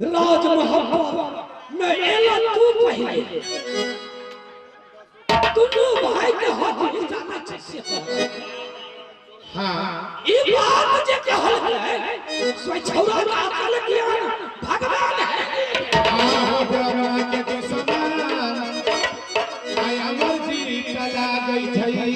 राज मोहब्बा मैं एला तू पहले दोनों भाई के हाथ में जाना चाहिए। हाँ ये बात मुझे कहल है सोई छौरा का अकल ज्ञान भगवान है। हाँ ब्रह्मा के दुश्मन आय अमर जी कला गई थई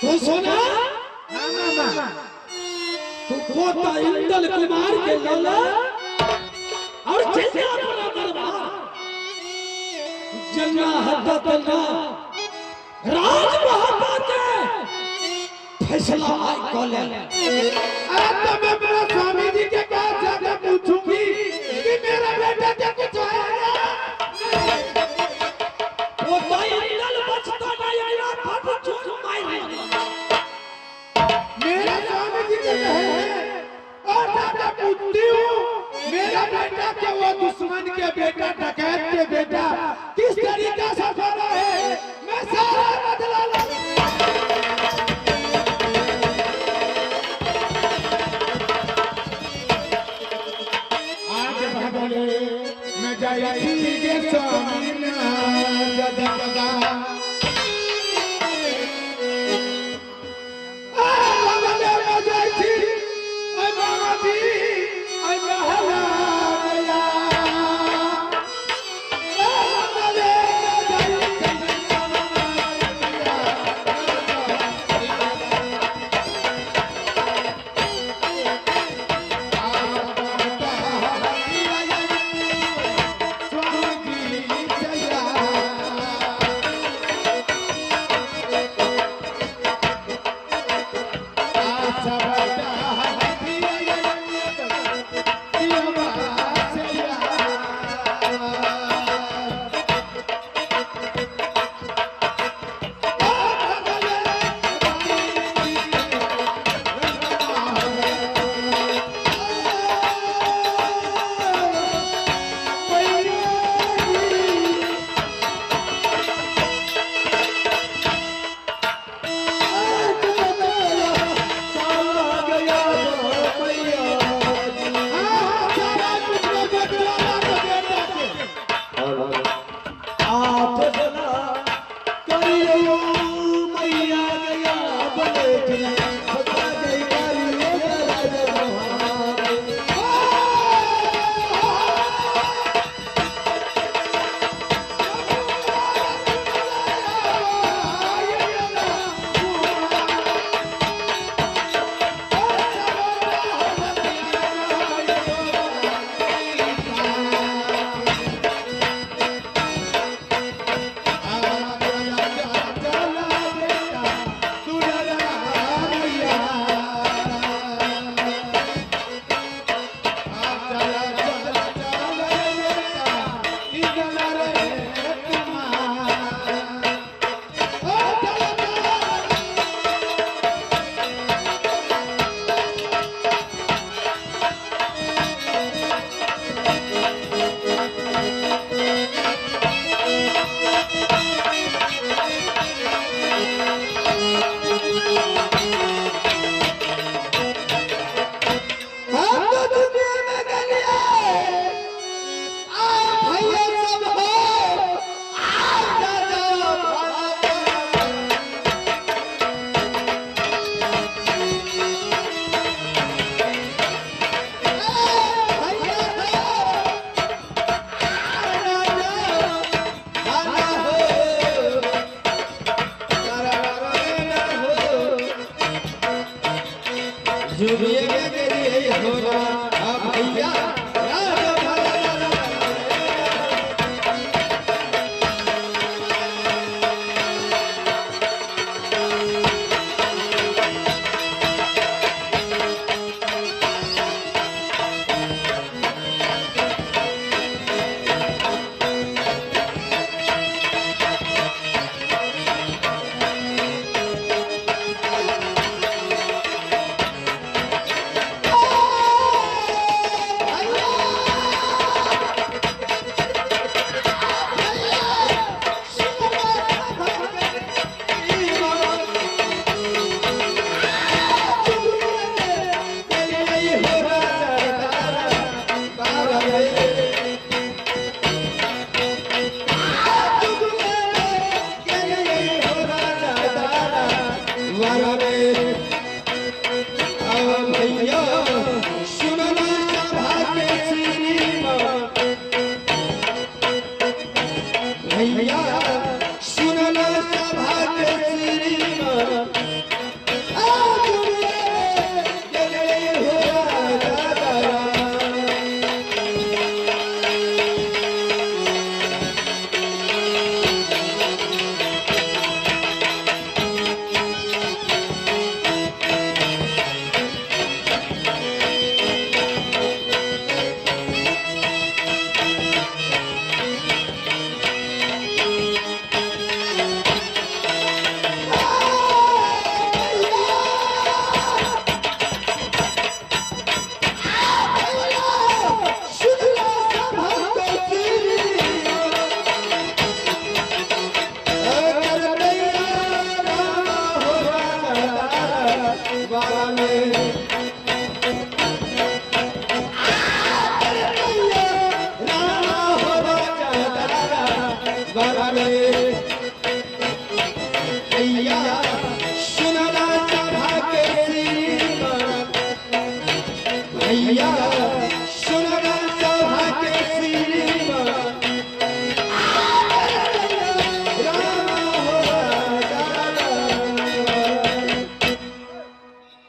तो सोना तू पोता इंदल कुमार के लौला और चलना अपना दरबार जन्ना हद्दा तन्ना राज मोहब्बा के फैसला आई कॉले। अरे तो मैं अपने स्वामी जी के पास जाकर पूछूंगी कि मेरा बेटा क्या कुछ आया पोता इंदल बचता नहीं आया फट चोर मार मेरे स्वामी जी के कहे और दादा पूछती हूँ मेरा बेटा क्या वो दुश्मन के बेटा डकैत के बेटा किस तरीके से फरा है मैं सारा बदला लूंगा। आज भगले मैं जाई के स्वामी ना जदा स्वामी जी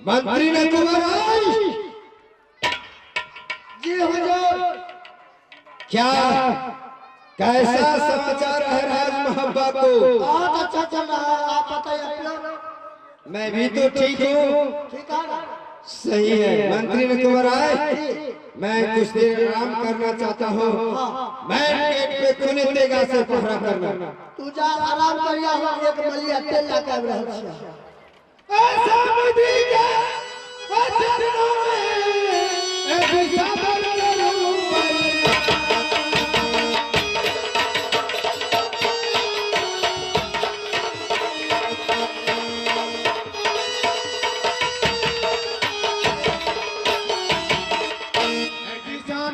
मंत्री ने जी हुजूर, क्या कैसा समाचार है राज मोहब्बा को? बहुत अच्छा चल रहा है, आप बताइए अपना। मैं भी तो ठीक हूँ। ठीक है, सही है। मंत्री ने कुंवर आए, मैं कुछ देर आराम करना चाहता हूँ। मैं गेट पे खुले तेगा से पहरा करना। तू जा आराम करिया, हम एक मलिया तेल लगा रहे हैं। ऐसा विधि के चरणों में ऐसा बरकरूं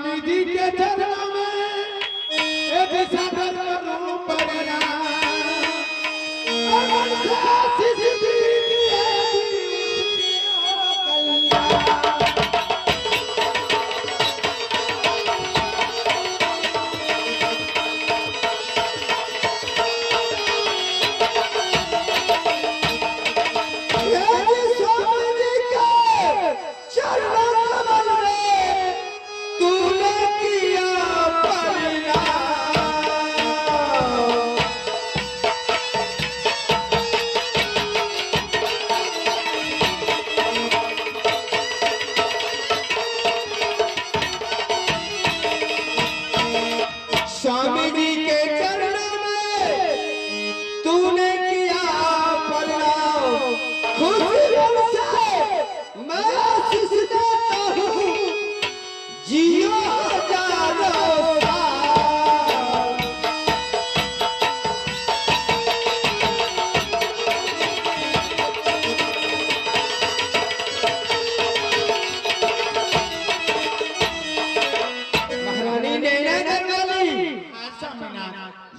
विधि के चरणों में ऐसा बरकरूं पड़ना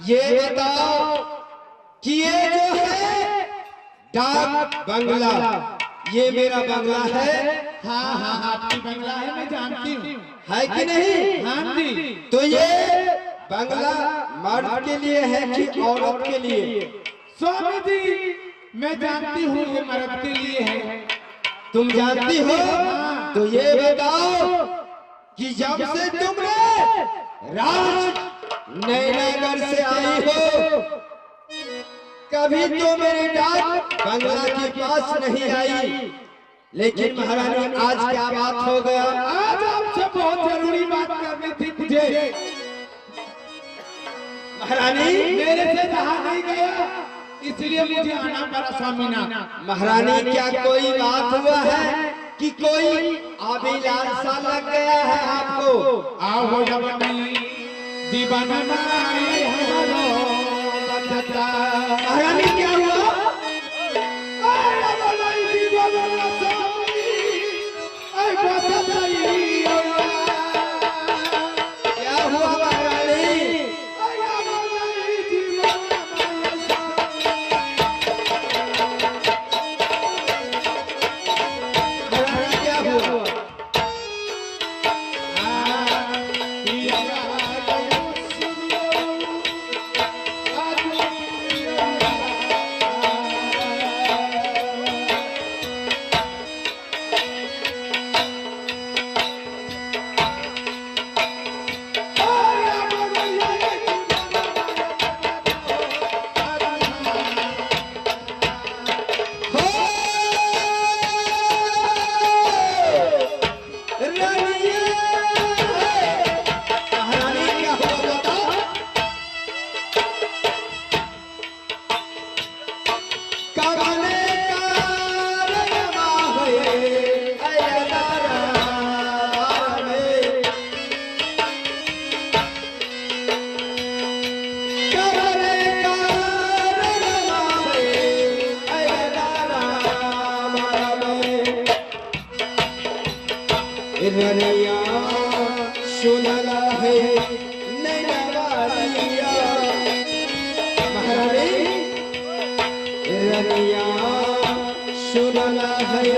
ये बताओ कि ये जो है डाक बंगला, ये मेरा बंगला है? हाँ हाँ आपकी बंगला है, मैं जानती हूँ। है कि नहीं? हाँ जी। तो ये बंगला मर्द के लिए है कि औरत के लिए? स्वामी जी मैं जानती हूँ ये मर्द के लिए है। तुम जानती हो? हाँ। तो ये बताओ कि जब से तुमने राज नैनागढ़ से आई हो, कभी तो मेरी डाक बंगला के पास नहीं आई, लेकिन महारानी आज क्या बात हो गया? आज आपसे बहुत जरूरी बात करनी थी मुझे। महारानी मेरे से रहा नहीं गया, इसलिए मुझे आना पड़ा स्वामीनाथ। महारानी क्या कोई बात हुआ है कि कोई अभिलाषा लग गया है आपको? आओ हो जवानी दीवाना नारी हमारो बचता। महारानी क्या हुआ? आया बोलाई दीवाना स्वामी, आई बचता ही क्या हुआ महारानी? आया बोलाई दीवाना महारानी क्या हुआ? रनिया सुनला है नैनवालिया। महारानी रनिया सुनला है